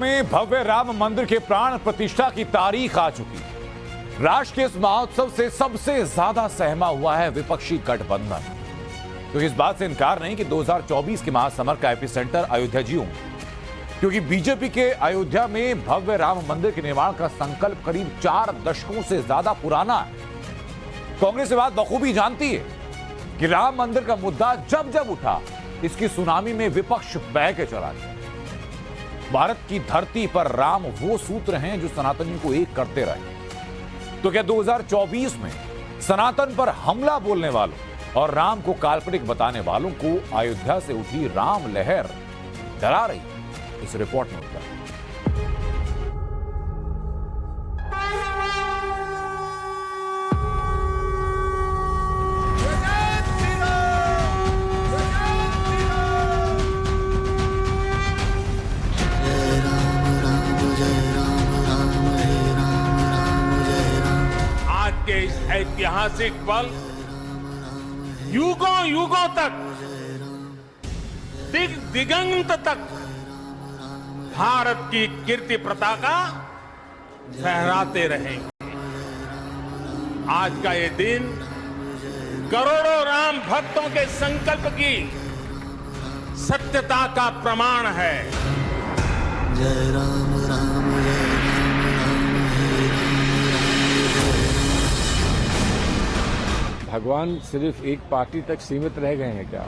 में भव्य राम मंदिर के प्राण प्रतिष्ठा की तारीख आ चुकी। राष्ट्र के इस महोत्सव से सबसे ज्यादा सहमा हुआ है विपक्षी गठबंधन। तो इस बात से इनकार नहीं कि 2024 के महासमर का एपिसेंटर अयोध्या जी होंगे, क्योंकि बीजेपी के अयोध्या में भव्य राम मंदिर के निर्माण का संकल्प करीब 4 दशकों से ज्यादा पुराना है। कांग्रेस ये बात बखूबी जानती है कि राम मंदिर का मुद्दा जब जब उठा, इसकी सुनामी में विपक्ष बह के चला गया। भारत की धरती पर राम वो सूत्र हैं जो सनातनियों को एक करते रहे। तो क्या 2024 में सनातन पर हमला बोलने वालों और राम को काल्पनिक बताने वालों को अयोध्या से उठी राम लहर डरा रही? इस रिपोर्ट में उत्तर। के इस ऐतिहासिक पल युगों युगों तक दिगंत तक भारत की कीर्ति पताका फहराते रहेंगे। आज का ये दिन करोड़ों राम भक्तों के संकल्प की सत्यता का प्रमाण है। जय राम राम जय भगवान सिर्फ एक पार्टी तक सीमित रह गए हैं क्या?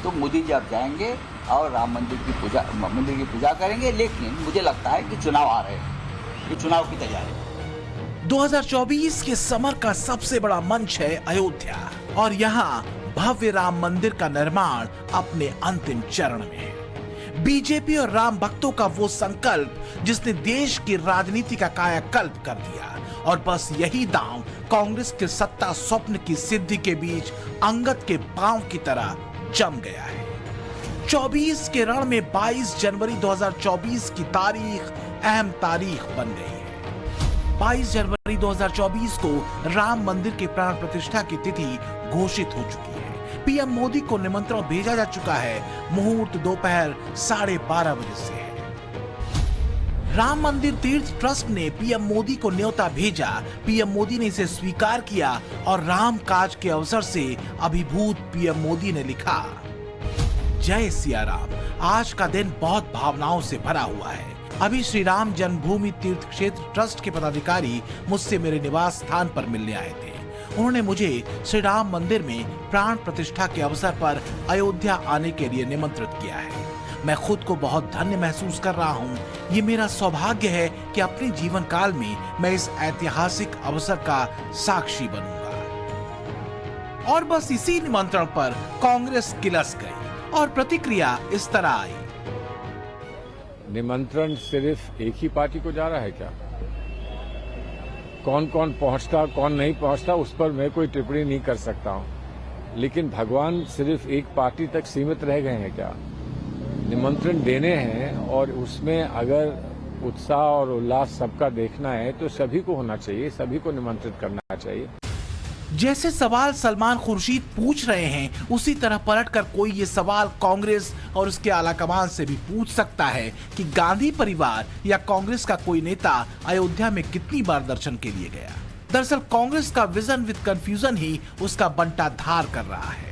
तो मोदी जी अब जाएंगे और राम मंदिर की पूजा करेंगे, लेकिन मुझे लगता है कि चुनाव आ रहे हैं, ये चुनाव की तैयारी। 2024 के समर का सबसे बड़ा मंच है अयोध्या और यहाँ भव्य राम मंदिर का निर्माण अपने अंतिम चरण में है। बीजेपी और राम भक्तों का वो संकल्प जिसने देश की राजनीति का कायाकल्प कर दिया, और बस यही दांव कांग्रेस के सत्ता स्वप्न की सिद्धि के बीच अंगद के पांव की तरह जम गया है। 24 के रण में 22 जनवरी 2024 की तारीख अहम तारीख बन गई है। 22 जनवरी 2024 को राम मंदिर के प्राण प्रतिष्ठा की तिथि घोषित हो चुकी है। पीएम मोदी को निमंत्रण भेजा जा चुका है। मुहूर्त दोपहर 12:30 बजे से है। राम मंदिर तीर्थ ट्रस्ट ने पीएम मोदी को न्योता भेजा। पीएम मोदी ने इसे स्वीकार किया और राम काज के अवसर से अभिभूत पीएम मोदी ने लिखा, जय सिया राम। आज का दिन बहुत भावनाओं से भरा हुआ है। अभी श्री राम जन्मभूमि तीर्थ क्षेत्र ट्रस्ट के पदाधिकारी मुझसे मेरे निवास स्थान पर मिलने आए थे। उन्होंने मुझे श्री राम मंदिर में प्राण प्रतिष्ठा के अवसर पर अयोध्या आने के लिए निमंत्रित किया है। मैं खुद को बहुत धन्य महसूस कर रहा हूँ। ये मेरा सौभाग्य है कि अपने जीवन काल में मैं इस ऐतिहासिक अवसर का साक्षी बनूंगा। और बस इसी निमंत्रण पर कांग्रेस किलस गई और प्रतिक्रिया इस तरह आई, निमंत्रण सिर्फ एक ही पार्टी को जा रहा है क्या? कौन कौन पहुंचता कौन नहीं पहुंचता उस पर मैं कोई टिप्पणी नहीं कर सकता हूं, लेकिन भगवान सिर्फ एक पार्टी तक सीमित रह गए हैं क्या? निमंत्रण देने हैं और उसमें अगर उत्साह और उल्लास सबका देखना है तो सभी को होना चाहिए, सभी को निमंत्रित करना चाहिए। जैसे सवाल सलमान खुर्शीद पूछ रहे हैं, उसी तरह पलटकर कोई ये सवाल कांग्रेस और उसके आलाकमान से भी पूछ सकता है कि गांधी परिवार या कांग्रेस का कोई नेता अयोध्या में कितनी बार दर्शन के लिए गया। दरअसल कांग्रेस का विजन विद कंफ्यूजन ही उसका बंटाधार कर रहा है।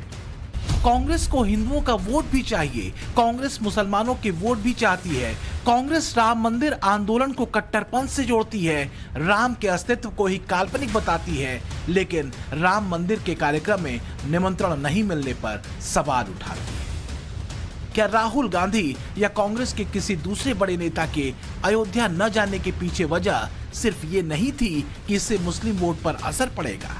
कांग्रेस को हिंदुओं का वोट भी चाहिए, कांग्रेस मुसलमानों के वोट भी चाहती है। कांग्रेस राम मंदिर आंदोलन को कट्टरपंथ से जोड़ती है, राम के अस्तित्व को ही काल्पनिक बताती है, लेकिन राम मंदिर के कार्यक्रम में निमंत्रण नहीं मिलने पर सवाल उठाती है। क्या राहुल गांधी या कांग्रेस के किसी दूसरे बड़े नेता के अयोध्या न जाने के पीछे वजह सिर्फ ये नहीं थी कि इससे मुस्लिम वोट पर असर पड़ेगा,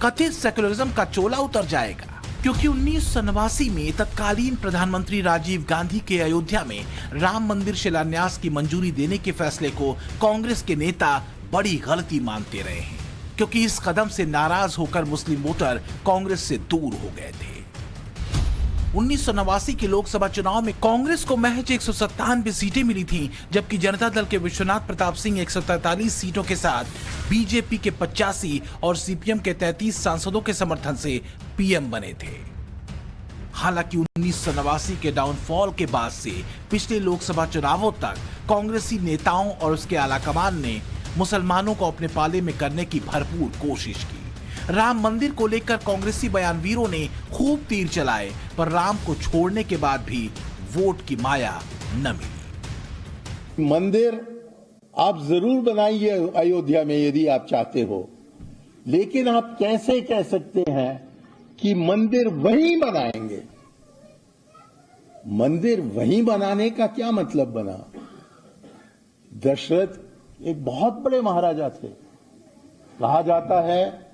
कथित सेक्युलरिज्म का चोला उतर जाएगा? क्योंकि 1989 में तत्कालीन प्रधानमंत्री राजीव गांधी के अयोध्या में राम मंदिर शिलान्यास की मंजूरी देने के फैसले को कांग्रेस के नेता बड़ी गलती मानते रहे हैं, क्योंकि इस कदम से नाराज होकर मुस्लिम वोटर कांग्रेस से दूर हो गए थे। 1989 के लोकसभा चुनाव में कांग्रेस को महज 197 सीटें मिली थीं, जबकि जनता दल के विश्वनाथ प्रताप सिंह 143 सीटों के साथ बीजेपी के 85 और सीपीएम के 33 सांसदों के समर्थन से पीएम बने थे। हालांकि 1989 के डाउनफॉल के बाद से पिछले लोकसभा चुनावों तक कांग्रेसी नेताओं और उसके आलाकमान ने मुसलमानों को अपने पाले में करने की भरपूर कोशिश की। राम मंदिर को लेकर कांग्रेसी बयानवीरों ने खूब तीर चलाए, पर राम को छोड़ने के बाद भी वोट की माया न मिली। मंदिर आप जरूर बनाइए अयोध्या में यदि आप चाहते हो, लेकिन आप कैसे कह सकते हैं कि मंदिर वहीं बनाएंगे? मंदिर वहीं बनाने का क्या मतलब बना? दशरथ एक बहुत बड़े महाराजा थे। कहा जाता है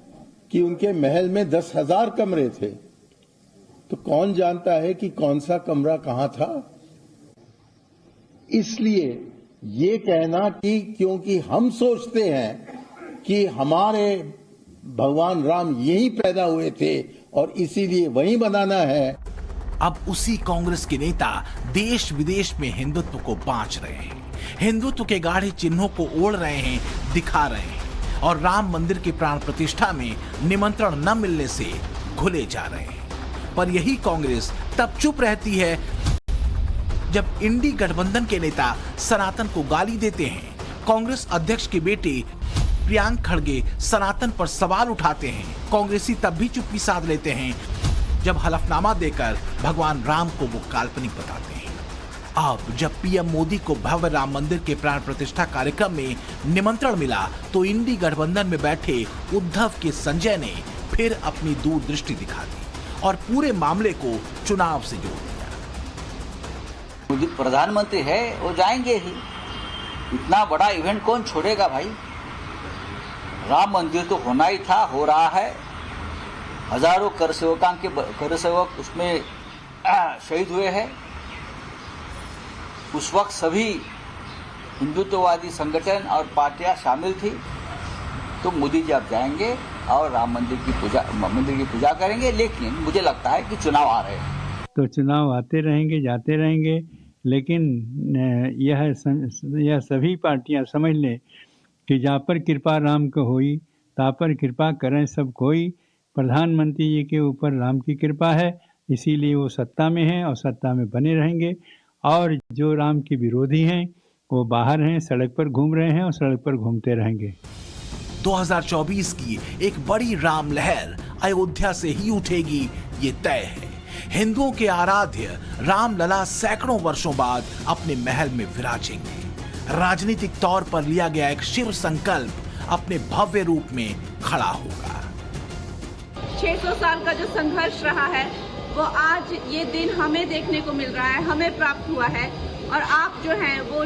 कि उनके महल में 10,000 कमरे थे, तो कौन जानता है कि कौन सा कमरा कहां था? इसलिए ये कहना कि क्योंकि हम सोचते हैं कि हमारे भगवान राम यहीं पैदा हुए थे और इसीलिए वहीं बनाना है। अब उसी कांग्रेस के नेता देश विदेश में हिंदुत्व को बांच रहे हैं, हिंदुत्व के गाढ़े चिन्हों को ओढ़ रहे हैं, दिखा रहे हैं, और राम मंदिर की प्राण प्रतिष्ठा में निमंत्रण न मिलने से घुले जा रहे हैं। पर यही कांग्रेस तब चुप रहती है जब इंडी गठबंधन के नेता सनातन को गाली देते हैं। कांग्रेस अध्यक्ष के बेटे प्रियांक खड़गे सनातन पर सवाल उठाते हैं। कांग्रेसी तब भी चुप्पी साध लेते हैं जब हलफनामा देकर भगवान राम को वो काल्पनिक बताते हैं। अब जब पीएम मोदी को भव्य राम मंदिर के प्राण प्रतिष्ठा कार्यक्रम में निमंत्रण मिला, तो इंडी गठबंधन में बैठे उद्धव के संजय ने फिर अपनी दूरदृष्टि दिखा दी और पूरे मामले को चुनाव से जोड़ दिया। मोदी प्रधानमंत्री है, वो जाएंगे ही। इतना बड़ा इवेंट कौन छोड़ेगा भाई? राम मंदिर तो होना ही था, हो रहा है। हजारों कर सेवक उसमें शहीद हुए हैं। उस वक्त सभी हिंदुत्ववादी संगठन और पार्टियां शामिल थी। तो मोदी जी अब जाएंगे और राम मंदिर की पूजा करेंगे, लेकिन मुझे लगता है कि चुनाव आ रहे हैं। तो चुनाव आते रहेंगे, जाते रहेंगे, लेकिन यह सभी पार्टियां समझ लें कि जा पर कृपा राम को होई, ता पर कृपा करें सब कोई। प्रधानमंत्री जी के ऊपर राम की कृपा है, इसीलिए वो सत्ता में हैं और सत्ता में बने रहेंगे। और जो राम के विरोधी हैं वो बाहर हैं, सड़क पर घूम रहे हैं और सड़क पर घूमते रहेंगे। 2024 की एक बड़ी राम लहर अयोध्या से ही उठेगी, ये तय है। हिंदुओं के आराध्य रामलला सैकड़ों वर्षों बाद अपने महल में विराजेंगे। राजनीतिक तौर पर लिया गया एक शिव संकल्प अपने भव्य रूप में खड़ा होगा। 600 साल का जो संघर्ष रहा है वो आज ये दिन हमें देखने को मिल रहा है, हमें प्राप्त हुआ है। और आप जो हैं वो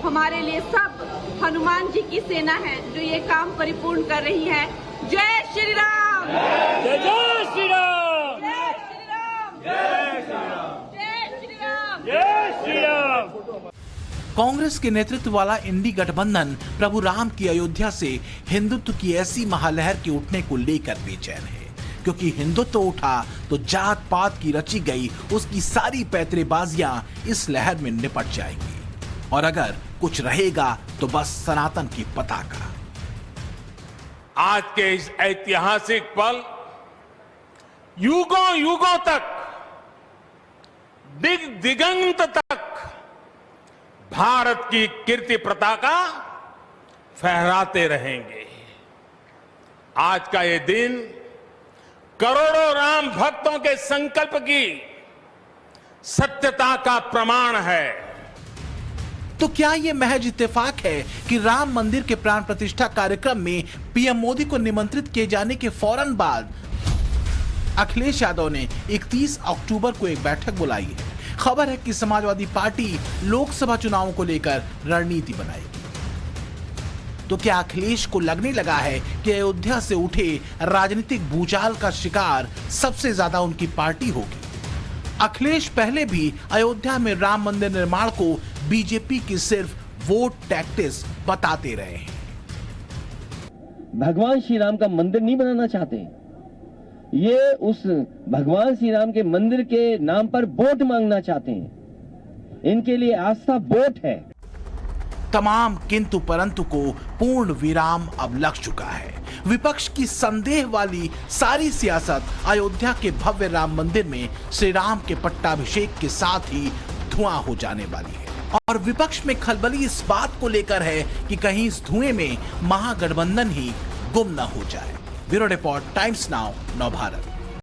हमारे लिए सब हनुमान जी की सेना है जो ये काम परिपूर्ण कर रही है। जय श्री राम, जय जय श्री राम, जय श्री राम, जय श्री राम, जय श्री राम, जय श्री राम। कांग्रेस के नेतृत्व वाला इंडी गठबंधन प्रभु राम की अयोध्या से हिंदुत्व की ऐसी महालहर के उठने को लेकर बेचैन है, क्योंकि हिंदुत्व उठा तो जात पात की रची गई उसकी सारी पैतरेबाजियां इस लहर में निपट जाएंगी, और अगर कुछ रहेगा तो बस सनातन की पताका। आज के इस ऐतिहासिक पल युगों युगों तक, दिगंत तक भारत की कीर्ति पताका फहराते रहेंगे। आज का ये दिन करोड़ों राम भक्तों के संकल्प की सत्यता का प्रमाण है। तो क्या यह महज इत्तेफाक है कि राम मंदिर के प्राण प्रतिष्ठा कार्यक्रम में पीएम मोदी को निमंत्रित किए जाने के फौरन बाद अखिलेश यादव ने 31 अक्टूबर को एक बैठक बुलाई है? खबर है कि समाजवादी पार्टी लोकसभा चुनावों को लेकर रणनीति बनाएगी। तो क्या अखिलेश को लगने लगा है कि अयोध्या से उठे राजनीतिक भूचाल का शिकार सबसे ज्यादा उनकी पार्टी होगी? अखिलेश पहले भी अयोध्या में राम मंदिर निर्माण को बीजेपी की सिर्फ वोट टैक्टिक्स बताते रहे हैं। भगवान श्री राम का मंदिर नहीं बनाना चाहते, ये उस भगवान श्री राम के मंदिर के नाम पर वोट मांगना चाहते हैं। इनके लिए आस्था वोट है। तमाम किंतु परंतु को पूर्ण विराम अब लग चुका है। विपक्ष की संदेह वाली सारी सियासत अयोध्या के भव्य राम मंदिर में श्री राम के पट्टाभिषेक के साथ ही धुआं हो जाने वाली है। और विपक्ष में खलबली इस बात को लेकर है कि कहीं इस धुएं में महागठबंधन ही गुम न हो जाए। Bureau report, times now, Navbharat.